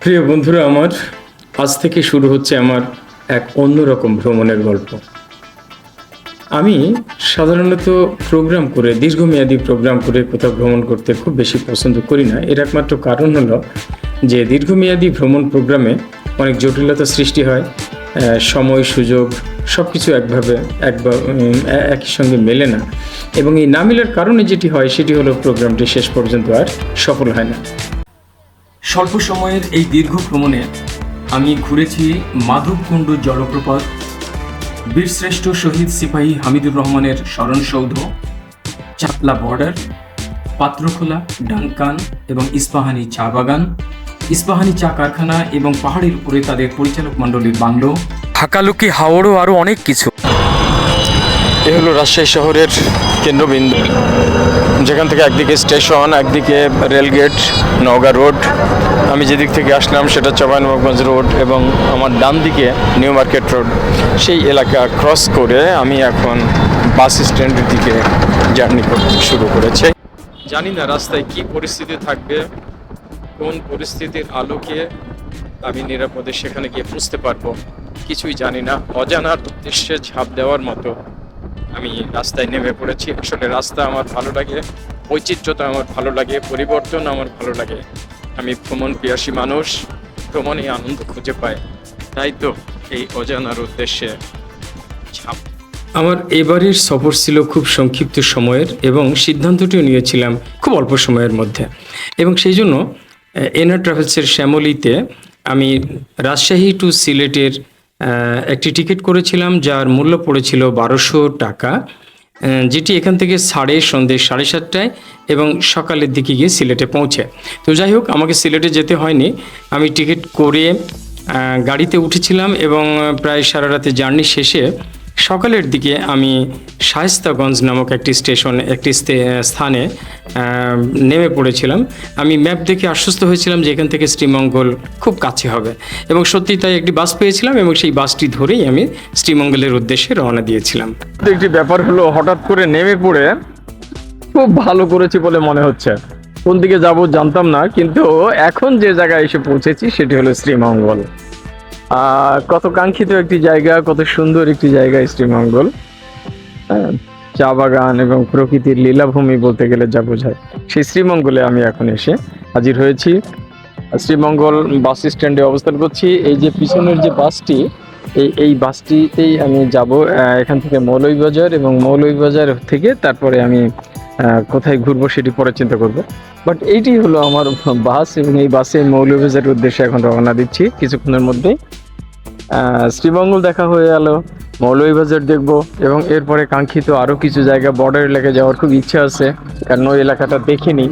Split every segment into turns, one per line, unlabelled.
প্রিয় বন্ধুরা আমার, আজ থেকে শুরু হচ্ছে আমার এক অন্যরকম ভ্রমণের গল্প। আমি সাধারণত দীর্ঘমেয়াদী প্রোগ্রাম করে কোথাও ভ্রমণ করতে খুব বেশি পছন্দ করি না। এর একমাত্র কারণ হলো যে দীর্ঘমেয়াদী ভ্রমণ প্রোগ্রামে অনেক জটিলতা সৃষ্টি হয়। সময় সুযোগ সব কিছু একই সঙ্গে মেলে না, এবং এই না মেলার কারণে যেটি হয় সেটি হলো প্রোগ্রামটি শেষ পর্যন্ত আর সফল হয় না। স্বল্প সময়ের এই দীর্ঘ ভ্রমণে আমি ঘুরেছি মাধবকুণ্ড জলপ্রপাত, বীরশ্রেষ্ঠ শহীদ সিপাহী হামিদুর রহমানের স্মরণসৌধ, চাতলা বর্ডার, পাত্রখোলা, ডানকান এবং ইস্পাহানি চা বাগান, ইস্পাহানি চা কারখানা এবং পাহাড়ের উপরে তাদের পরিচালক মণ্ডলীর বাংলো, হাকালুকি হাওড়ও আরও অনেক কিছু। এ হলো রাজশাহী শহরের কেন্দ্রবিন্দু, যেখান থেকে একদিকে স্টেশন, একদিকে রেলগেট, নওগাঁ রোড। আমি যেদিক থেকে আসলাম সেটা চাঁপাইনবাবগঞ্জ রোড, এবং আমার ডান দিকে নিউ মার্কেট রোড। সেই এলাকা ক্রস করে আমি এখন বাস স্ট্যান্ডের দিকে জার্নি করতে শুরু করেছি। জানি না রাস্তায় কি পরিস্থিতি থাকবে, কোন পরিস্থিতির আলোকে আমি নিরাপদে সেখানে গিয়ে পৌঁছতে পারবো কিছুই জানি না। অজানার উদ্দেশ্যে ঝাঁপ দেওয়ার মতো আমি রাস্তায় নেমে পড়েছি। আসলে রাস্তা আমার ভালো লাগে, বৈচিত্র্যতা আমার ভালো লাগে, পরিবর্তন আমার ভালো লাগে। আমি ভ্রমণ পিয়াসী মানুষ, ভ্রমণে আনন্দ খুঁজে পাই, তাই তো এই অজানার উদ্দেশ্যে ঝাঁপ। আমার এবারের সফর ছিল খুব সংক্ষিপ্ত সময়ের, এবং সিদ্ধান্তটিও নিয়েছিলাম খুব অল্প সময়ের মধ্যে, এবং সেই জন্য এনআর ট্রাভেলসের শ্যামলীতে আমি রাজশাহী টু সিলেটের একটি টিকিট করেছিলাম, যার মূল্য পড়েছিল 1200 টাকা, যেটি এখান থেকে সন্ধ্যে 7:30টায় এবং সকালের দিকে গিয়ে সিলেটে পৌঁছে। তো যাই হোক, আমাকে সিলেটে যেতে হয়নি। আমি টিকিট করে গাড়িতে উঠেছিলাম, এবং প্রায় সারা রাতে জার্নি শেষে সকালের দিকে আমি শায়েস্তাগঞ্জ নামক একটি স্থানে নেমে পড়েছিলাম। আমি ম্যাপ দেখে আশ্বস্ত হয়েছিলাম যে এখান থেকে শ্রীমঙ্গল খুব কাছে হবে, এবং সত্যি তাই একটি বাস পেয়েছিলাম, এবং সেই বাসটি ধরেই আমি শ্রীমঙ্গলের উদ্দেশ্যে রওনা দিয়েছিলাম। একটি ব্যাপার হলো, হঠাৎ করে নেমে পড়ে খুব ভালো করেছি বলে মনে হচ্ছে। কোন দিকে যাব জানতাম না, কিন্তু এখন যে জায়গায় এসে পৌঁছেছি সেটি হলো শ্রীমঙ্গল। কত কাঙ্ক্ষিত একটি জায়গা, কত সুন্দর একটি জায়গা শ্রীমঙ্গল। চা বাগান এবং প্রকৃতির লীলাভূমি বলতে গেলে যা বোঝায়, সেই শ্রীমঙ্গলে আমি এখন এসে হাজির হয়েছি। শ্রীমঙ্গল বাস স্ট্যান্ডে অবস্থান করছি। এই যে পিছনের যে বাসটি, এই বাসটিতেই আমি যাব এখান থেকে মৌলভীবাজার, এবং মৌলভীবাজার থেকে তারপরে আমি কোথায় ঘুরবো সেটি পরে চিন্তা করব। বাট এইটি হলো আমার বাস, এবং এই বাসে মৌলভীবাজারের উদ্দেশ্যে এখন রওনা দিচ্ছি কিছুক্ষণের মধ্যেই। শ্রীমঙ্গল দেখা হয়ে গেল, মৌলভীবাজার দেখব, এবং এরপরে কাঙ্ক্ষিত আরও কিছু জায়গা, বর্ডার এলাকায় যাওয়ার খুব ইচ্ছা আছে, কারণ ওই এলাকাটা দেখিনি।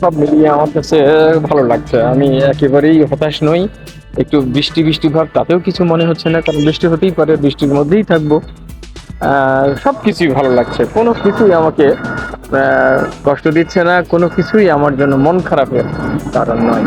সব মিলিয়ে আমার কাছে ভালো লাগছে। আমি একেবারেই হতাশ নই। একটু বৃষ্টি ভাব, তাতেও কিছু মনে হচ্ছে না, কারণ বৃষ্টি হতেই পারে, বৃষ্টির মধ্যেই থাকবো। সব কিছুই ভালো লাগছে, কোনো কিছুই আমাকে কষ্ট দিচ্ছে না, কোনো কিছুই আমার জন্য মন খারাপের কারণ নয়।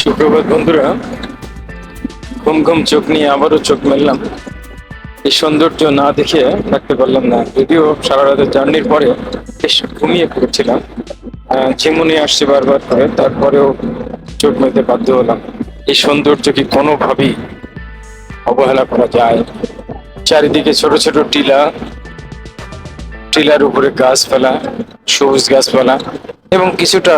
সুপ্রভাত বন্ধুরা, ঘুম ঘুম চোখ নিয়ে আবারও চোখ মেললাম। এই সৌন্দর্য না দেখে থাকতে পারলাম না। যদিও সারা রাতের জার্নির পরে বেশ ঘুমিয়ে পড়েছিলাম, ঝিমুনি আসছে বারবার করে, তারপরেও চোখ মেলতে বাধ্য হলাম। এই সৌন্দর্য কি কোনোভাবেই অবহেলা করা যায়? চারিদিকে ছোট ছোট টিলা, টিলার উপরে গাছপালা, সবুজ গাছপালা এবং কিছুটা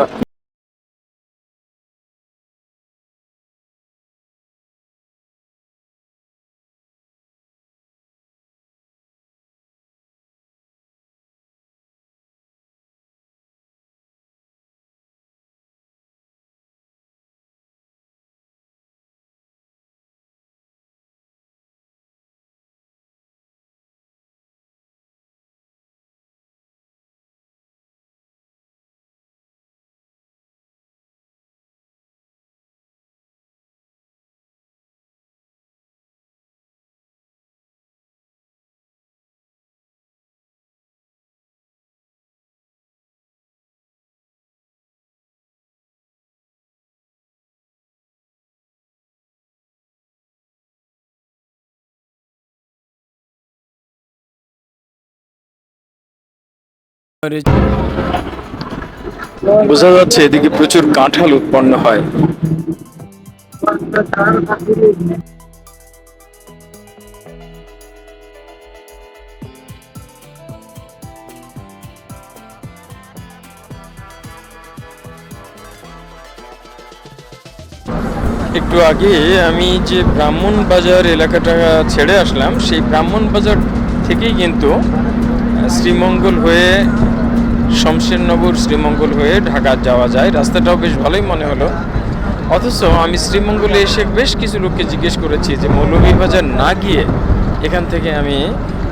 বোঝা যাচ্ছে এদিকে প্রচুর কাঁঠাল উৎপন্ন হয়। একটু আগে আমি যে ব্রাহ্মণ বাজার এলাকাটা ছেড়ে আসলাম, সেই ব্রাহ্মণ বাজার থেকেই কিন্তু শ্রীমঙ্গল হয়ে, শমশেরনগর শ্রীমঙ্গল হয়ে ঢাকা যাওয়া যায়। রাস্তাটাও বেশ ভালোই মনে হলো। অথচ আমি শ্রীমঙ্গলে এসে বেশ কিছু লোককে জিজ্ঞেস করেছি যে মৌলভীবাজার না গিয়ে এখান থেকে আমি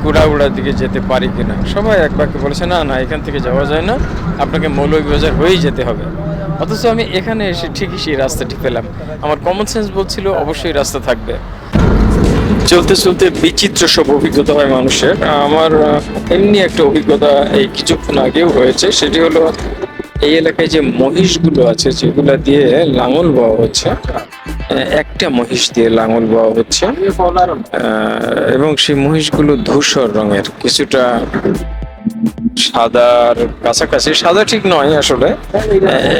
কুড়াউড়ার দিকে যেতে পারি কিনা। সবাই এক বাক্যে বলেছে, না না, এখান থেকে যাওয়া যায় না, আপনাকে মৌলভীবাজার হয়েই যেতে হবে। অথচ আমি এখানে এসে ঠিকই সেই রাস্তাটি পেলাম। আমার কমন সেন্স বলছিল অবশ্যই রাস্তা থাকবে। চলতে চলতে বিচিত্র সব অভিজ্ঞতা হয় মানুষের। আমার এমনি একটা অভিজ্ঞতা এই কিছুক্ষণ আগেও হয়েছে। সেটি হলো, এই এলাকায় যে মহিষগুলো আছে, যেগুলা দিয়ে লাঙল বওয়া হচ্ছে, একটা মহিষ দিয়ে লাঙল বওয়া হচ্ছে, এবং সেই মহিষগুলো ধূসর রঙের, কিছুটা সাদার কাছাকাছি। সাদা ঠিক নয় আসলে,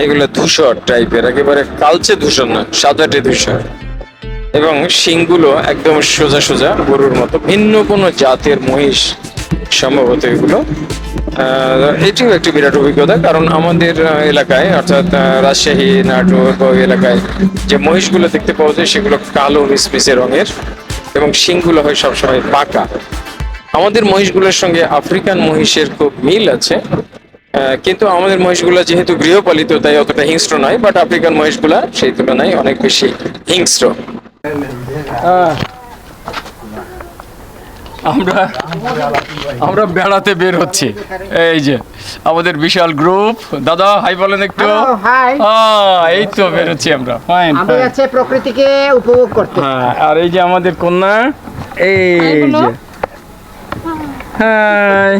এগুলো ধূসর টাইপের, একেবারে কালচে ধূসর না, সাদাটে ধূসর। এবং শিংগুলো একদম সোজা সোজা গরুর মতো। ভিন্ন কোনো জাতের মহিষ সম্ভবত এগুলো। এটিও একটি বিরাট অভিজ্ঞতা, কারণ আমাদের এলাকায়, অর্থাৎ রাজশাহী, নাটোর ওই এলাকায় যে মহিষগুলো দেখতে পাওয়া যায় সেগুলো কালো মিসমিসে রঙের, এবং শিংগুলো হয় সবসময় পাকা। আমাদের মহিষগুলোর সঙ্গে আফ্রিকান মহিষের খুব মিল আছে, কিন্তু আমাদের মহিষগুলা যেহেতু গৃহপালিত তাই অতটা হিংস্র নয়, বাট আফ্রিকান মহিষগুলা সেই তুলনায় অনেক বেশি হিংস্র। আমরা বেড়াতে বের হচ্ছি। এই যে আমাদের বিশাল গ্রুপ। দাদা হাই বলেন একটু। এই তো বের হচ্ছি আমরা। ফাইন,
প্রকৃতিকে উপভোগ করতে।
হ্যাঁ, আর এই যে আমাদের কন্যা, এই যে, হাই।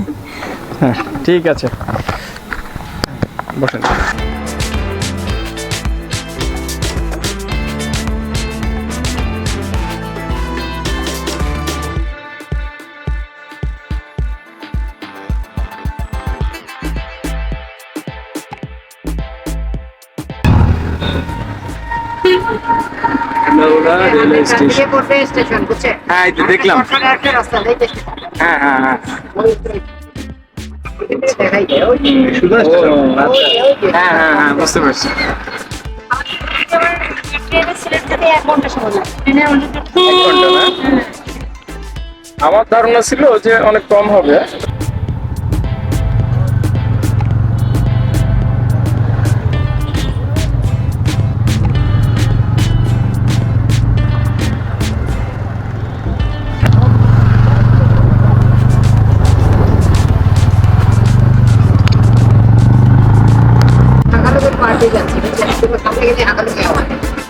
হ্যাঁ, ঠিক আছে, বসেন। হ্যাঁ, এই তো দেখলাম। হ্যাঁ হ্যাঁ হ্যাঁ, হ্যাঁ হ্যাঁ হ্যাঁ, বুঝতে পারছি। আমার ধারণা ছিল যে অনেক কম হবে।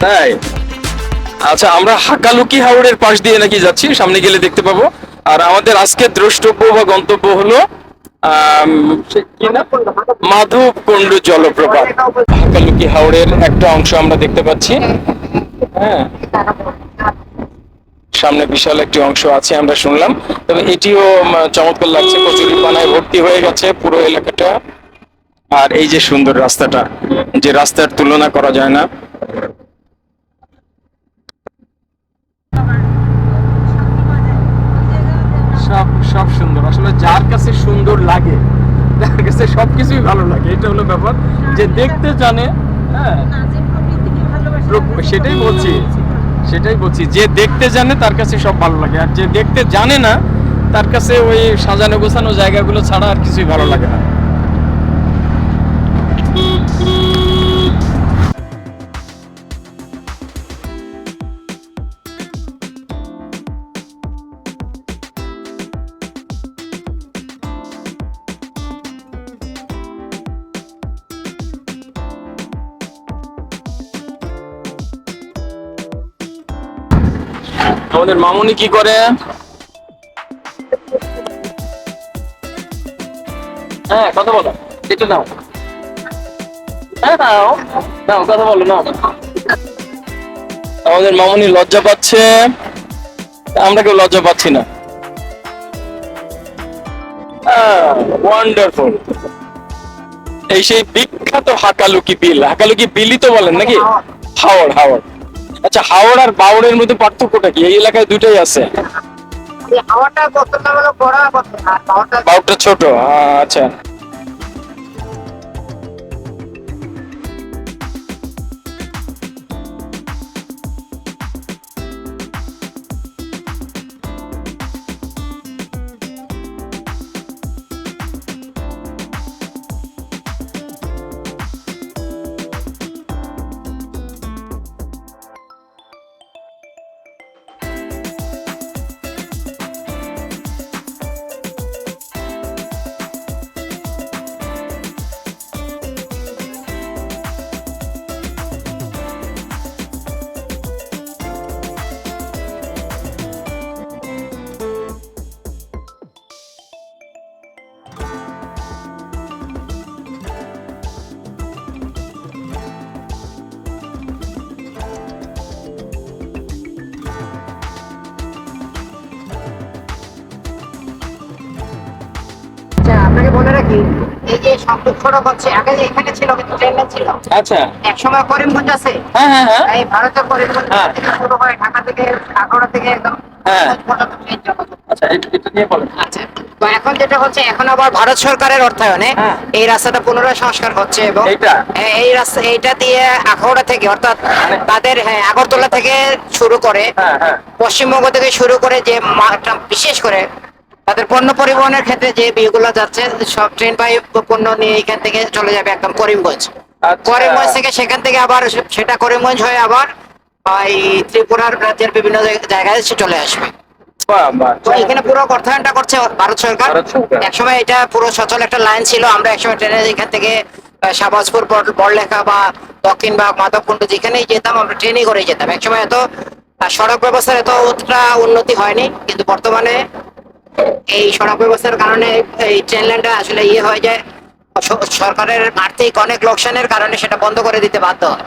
তাই? আচ্ছা, আমরা হাকালুকি হাওড়ের পাশ দিয়ে নাকি যাচ্ছি, সামনে গেলে দেখতে পাবো। আর আমাদের আজকের দ্রষ্টব্য বা গন্তব্য হলো মাধবকুণ্ড জলপ্রপাত। হাকালুকি হাওড়ের একটা অংশ আমরা দেখতে পাচ্ছি। হ্যাঁ, সামনে বিশাল একটি অংশ আছে আমরা শুনলাম। তবে এটিও চমৎকার লাগছে, কচুরি পানায় ভর্তি হয়ে গেছে পুরো এলাকাটা। আর এই যে সুন্দর রাস্তাটা, যে রাস্তার তুলনা করা যায় না। সব সব সুন্দর, আসলে যার কাছে সুন্দর লাগে তার কাছে সবকিছুই ভালো লাগে, এটা হলো ব্যাপার। যে দেখতে জানে, হ্যাঁ সেটাই বলছি, যে দেখতে জানে তার কাছে সব ভালো লাগে, আর যে দেখতে জানে না তার কাছে ওই সাজানো গোছানো জায়গাগুলো ছাড়া আর কিছুই ভালো লাগে না। আমাদের মামুনি কি করে? হ্যাঁ, কথা বলো, এটা নাও। হ্যাঁ, নাও নাও, কথা বলো, নাও। আমাদের মামুনি লজ্জা পাচ্ছে, আমরা কেউ লজ্জা পাচ্ছি না। ওয়ান্ডারফুল। এই সেই বিখ্যাত হাকালুকি বিল, হাকালুকি বিলই তো বলেন নাকি? হাওড়, হাওড়। আচ্ছা, হাওড় আর বাউড়ের মধ্যে পার্থক্যটা কি? এই এলাকায় দুটাই আছে।
এই হাওয়াটা বোতলটা হলো বড় বোতল, আর হাওয়াটা
বাউড়টা ছোট। আচ্ছা।
আচ্ছা, আপনাকে বলে রাখি, এই যে সংযোগ সড়ক হচ্ছে, আগে যে এখানে ছিল কিন্তু ট্রেন লাইন ছিল।
আচ্ছা।
এক সময় করিমগঞ্জ আছে,
হ্যাঁ হ্যাঁ হ্যাঁ।
এই ভারতের করিমগঞ্জ
হ্যাঁ।
থেকে শুরু হয়, ঢাকা থেকে, আখাউড়া থেকে একদম
হ্যাঁ।
পর্যন্ত ট্রেন চলাচল।
আচ্ছা, এটা নিয়ে বলেন।
আচ্ছা, তো এখন যেটা হচ্ছে, এখন আবার ভারত সরকারের অর্থায়নে
হ্যাঁ।
এই রাস্তাটা পুনরায় সংস্কার হচ্ছে, এবং
এইটা?
এই রাস্তা, এইটা দিয়ে আখাউড়া থেকে, অর্থাৎ তাদের, হ্যাঁ, আগরতলা থেকে শুরু করে,
হ্যাঁ হ্যাঁ।
পশ্চিমবঙ্গ থেকে শুরু করে, যে বিশেষ করে তাদের পণ্য পরিবহনের ক্ষেত্রে যে বিয়েগুলো যাচ্ছে, সব ট্রেন বাই পণ্য নিয়ে এখান থেকে চলে যাবে একদম করিমগঞ্জ।
আচ্ছা।
করিমগঞ্জ থেকে সেখান থেকে আবার সেটা করিমগঞ্জ হয়ে আবার এই ত্রিপুরার রাজ্যের বিভিন্ন জায়গায় সে চলে আসবে।
বাহ, বাহ।
তো এখানে পুরো অর্থায়নটা করছে ভারত সরকার।
ভারত সরকার।
একসময় এটা পুরো সচল একটা লাইন ছিল, আমরা একসময় ট্রেনে এখান থেকে শাহবাজপুর, বড়লেখা বা দক্ষিণ বা মাধবকুণ্ড যেখানেই যেতাম, আমরা ট্রেনে করে যেতাম। একসময় এত সড়ক ব্যবস্থার এত উন্নতি হয়নি, কিন্তু বর্তমানে এই সড়ক ব্যবস্থার কারণে এই ট্রেন লাইনটা আসলে হয়ে যায়, সরকারের আর্থিক অনেক লোকসানের কারণে সেটা বন্ধ করে দিতে বাধ্য হয়।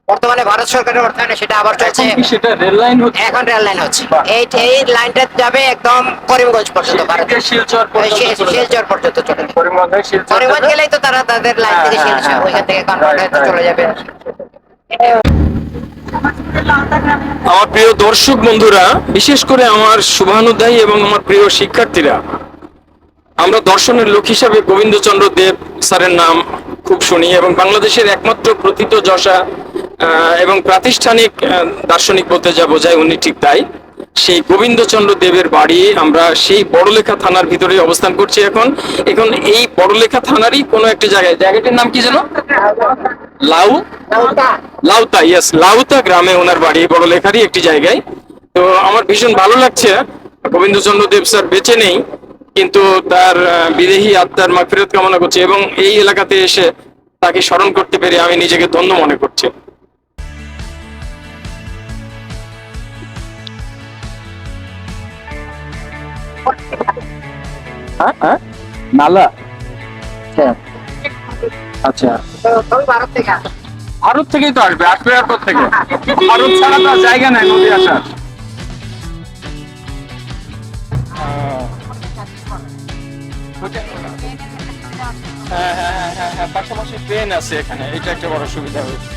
বর্তমানে ভারত সরকারের অর্থায়নে সেটা আবার চলছে।
এখন কি সেটা রেল লাইন হচ্ছে?
এখন রেল লাইন হচ্ছে।
বাহ।
এই লাইনটা যাবে একদম করিমগঞ্জ পর্যন্ত, ভারতের
শিলচর পর্যন্ত চলে যাবে।
শিলচর পর্যন্ত চলে যাবে।
করিমগঞ্জ হয়ে শিলচর
করিমগঞ্জ
যাবে।
গেলেই তো তারা তাদের লাইন থেকে
হ্যাঁ,
শিলচর,
হ্যাঁ,
ওইখান থেকে
হ্যাঁ।
কনভার্ট হয়ে
Right,
চলে
right.
যাবে।
আমার প্রিয় দর্শক বন্ধুরা, বিশেষ করে আমার শুভানুধ্যায়ী এবং আমার প্রিয় শিক্ষার্থীরা, আমরা দর্শনের লোক হিসাবে গোবিন্দচন্দ্র দেব স্যারের নাম খুব শুনি, এবং বাংলাদেশের একমাত্র প্রথিতযশা এবং প্রাতিষ্ঠানিক দার্শনিক বলতে যা বোঝায় উনি ঠিক তাই। সেই গোবিন্দচন্দ্র দেবের বাড়ি, আমরা সেই বড়লেখা থানার ভিতরে অবস্থান করছি এখন। এখন এই বড়লেখা থানারই কোনো একটা জায়গায়, জায়গাটির নাম কি যেন? লাউতা, ইয়েস, লাউতা গ্রামে ওনার বাড়ি, বড়লেখারই একটি জায়গায়। তো আমার ভীষণ ভালো লাগছে, গোবিন্দচন্দ্র দেব স্যার বেঁচে নেই, কিন্তু তার বিদেহী আত্মার মাগফিরাত কামনা করছি, এবং এই এলাকাতে এসে তাকে স্মরণ করতে পেরে আমি নিজেকে ধন্য মনে করছি। নালা, আচ্ছা,
ভারত থেকে আসে।
ভারত থেকেই তো আসবে, আসবে আর থেকে ভারত ছাড়া তো আর জায়গা নাই নদী আসার। হ্যাঁ হ্যাঁ হ্যাঁ হ্যাঁ হ্যাঁ, পাশাপাশি ট্রেন আছে এখানে, এটা একটা বড় সুবিধা হয়েছে।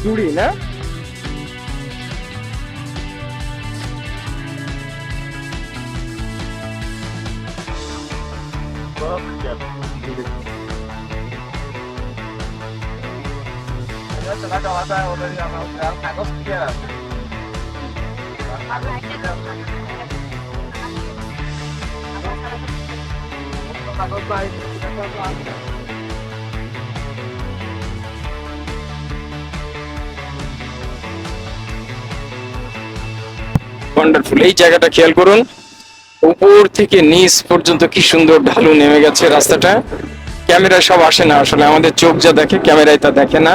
জুড়ি না? ওয়ান্ডারফুল। এই জায়গাটা খেয়াল করুন, উপর থেকে নিচ পর্যন্ত কি সুন্দর ঢালু নেমে গেছে রাস্তাটা। ক্যামেরায় সব আসে না, আসলে আমাদের চোখ যা দেখে ক্যামেরায় তা দেখে না।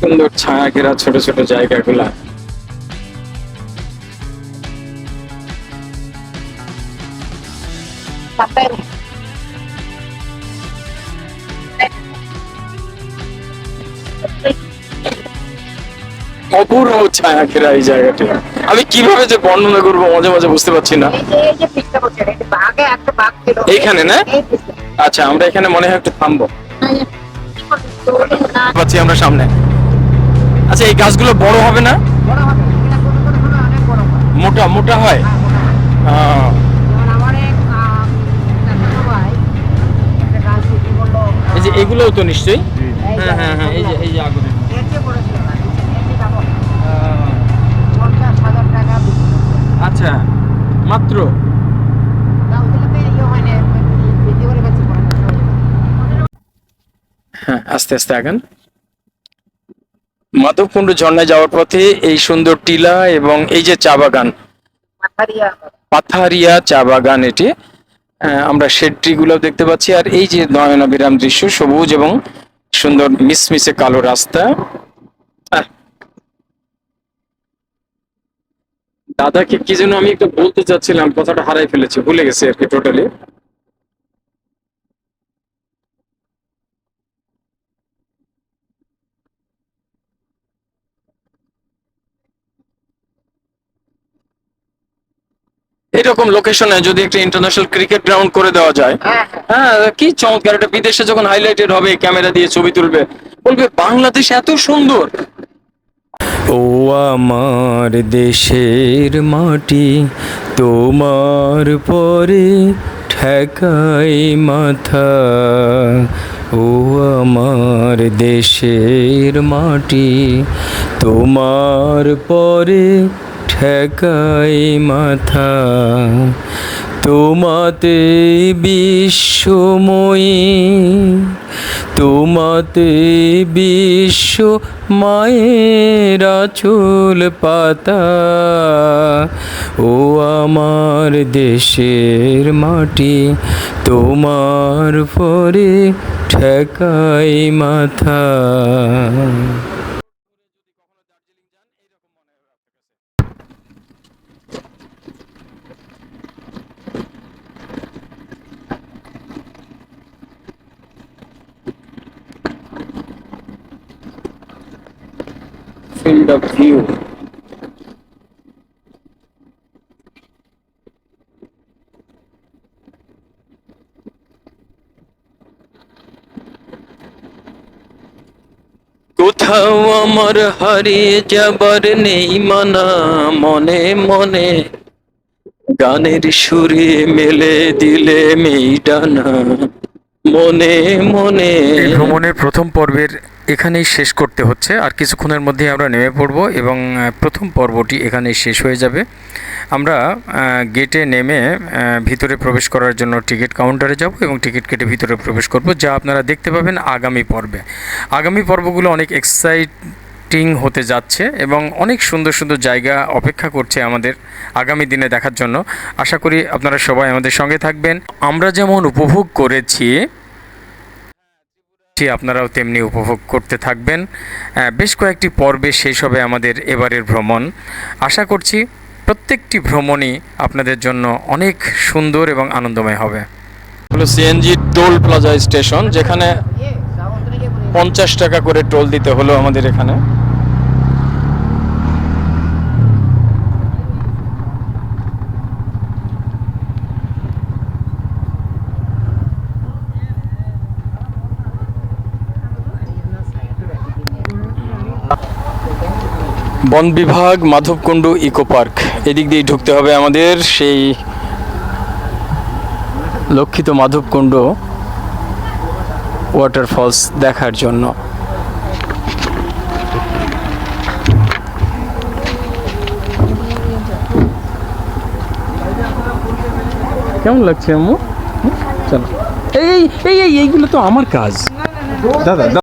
সুন্দর ছায়া ঘেরা ছোট ছোট জায়গাগুলা। অপূর্ব ছায়া ঘেরা এই জায়গাটা। আমি কিভাবে যে বর্ণনা করবো মাঝে মাঝে বুঝতে পারছি না। এইখানে না? আচ্ছা, আমরা এখানে মনে হয় একটু থামবো। পাচ্ছি আমরা সামনে। আচ্ছা, এই গাছগুলো বড় হবে না? মোটা মোটা হয়। এই যে এগুলোও তো নিশ্চয়ই। হ্যাঁ হ্যাঁ হ্যাঁ, এই যে আগুনে। আচ্ছা, মাত্র। হ্যাঁ, আস্তে আস্তে আগান। মাধবকুণ্ড ঝর্ণায় যাওয়ার পথে এই সুন্দর টিলা এবং এই যে চা বাগান, পাথারিয়া চা বাগান, এটি আমরা শেড ট্রি গুলো দেখতে পাচ্ছি। আর এই যে নয়নাভিরাম দৃশ্য, সবুজ এবং সুন্দর মিসমিসে কালো রাস্তা। দাদাকে কি যেন আমি একটু বলতে চাচ্ছিলাম, কথাটা হারাই ফেলেছি, ভুলে গেছি আর কি টোটালি। এরকম লোকেশনে যদি একটা ইন্টারন্যাশনাল ক্রিকেট গ্রাউন্ড করে দেওয়া যায়, হ্যাঁ, কি চমৎকার। এটা বিদেশে যখন হাইলাইটেড হবে, ক্যামেরা দিয়ে ছবি তুলবে, বলবে বাংলাদেশ এত সুন্দর। ও আমার দেশের মাটি, তোমার পরে ঠেকাই মাথা। ও আমার দেশের মাটি, তোমার পরে ঠেকাই মাথা। তোমাতে বিশ্বময়ী, তোমাতে বিশ্ব মায়ের আঁচল পাতা। ও আমার দেশের মাটি, তোমার পরে ঠেকাই মাথা। Field of view. কোথাও আমার হারিয়ে যাবার নেই মানা, মনে মনে গানের সুরে মেলে দিলে মেইডানা, মনে মনে। এই ভ্রমণের প্রথম পর্বের এখানেই শেষ করতে হচ্ছে। আর কিছুক্ষণের মধ্যে আমরা নেমে পড়ব এবং প্রথম পর্বটি এখানেই শেষ হয়ে যাবে। আমরা গেটে নেমে ভিতরে প্রবেশ করার জন্য টিকিট কাউন্টারে যাব এবং টিকিট কেটে ভিতরে প্রবেশ করব, যা আপনারা দেখতে পাবেন আগামী পর্বে। আগামী পর্বগুলো অনেক এক্সাইটিং হতে যাচ্ছে এবং অনেক সুন্দর সুন্দর জায়গা অপেক্ষা করছে আমাদের আগামী দিনে দেখার জন্য। আশা করি আপনারা সবাই আমাদের সঙ্গে থাকবেন। আমরা যেমন উপভোগ করেছি, আপনারাও তেমনি উপভোগ করতে থাকবেন। বেশ কয়েকটি পর্বে শেষ হবে আমাদের এবারের ভ্রমণ। আশা করছি প্রত্যেকটি ভ্রমণই আপনাদের জন্য অনেক সুন্দর এবং আনন্দময় হবে। হলো সিএনজি টোল প্লাজা স্টেশন, যেখানে 50 টাকা করে টোল দিতে হলো আমাদের এখানে। বন বিভাগ, মাধবকুণ্ড ইকো পার্ক, এদিক দিয়ে ঢুকতে হবে আমাদের সেই লক্ষিত মাধবকুণ্ড ওয়াটারফলস দেখার জন্য। কেমন লাগছে আম্মু? চলো, এই এইগুলো তো আমার কাজ।
দাদা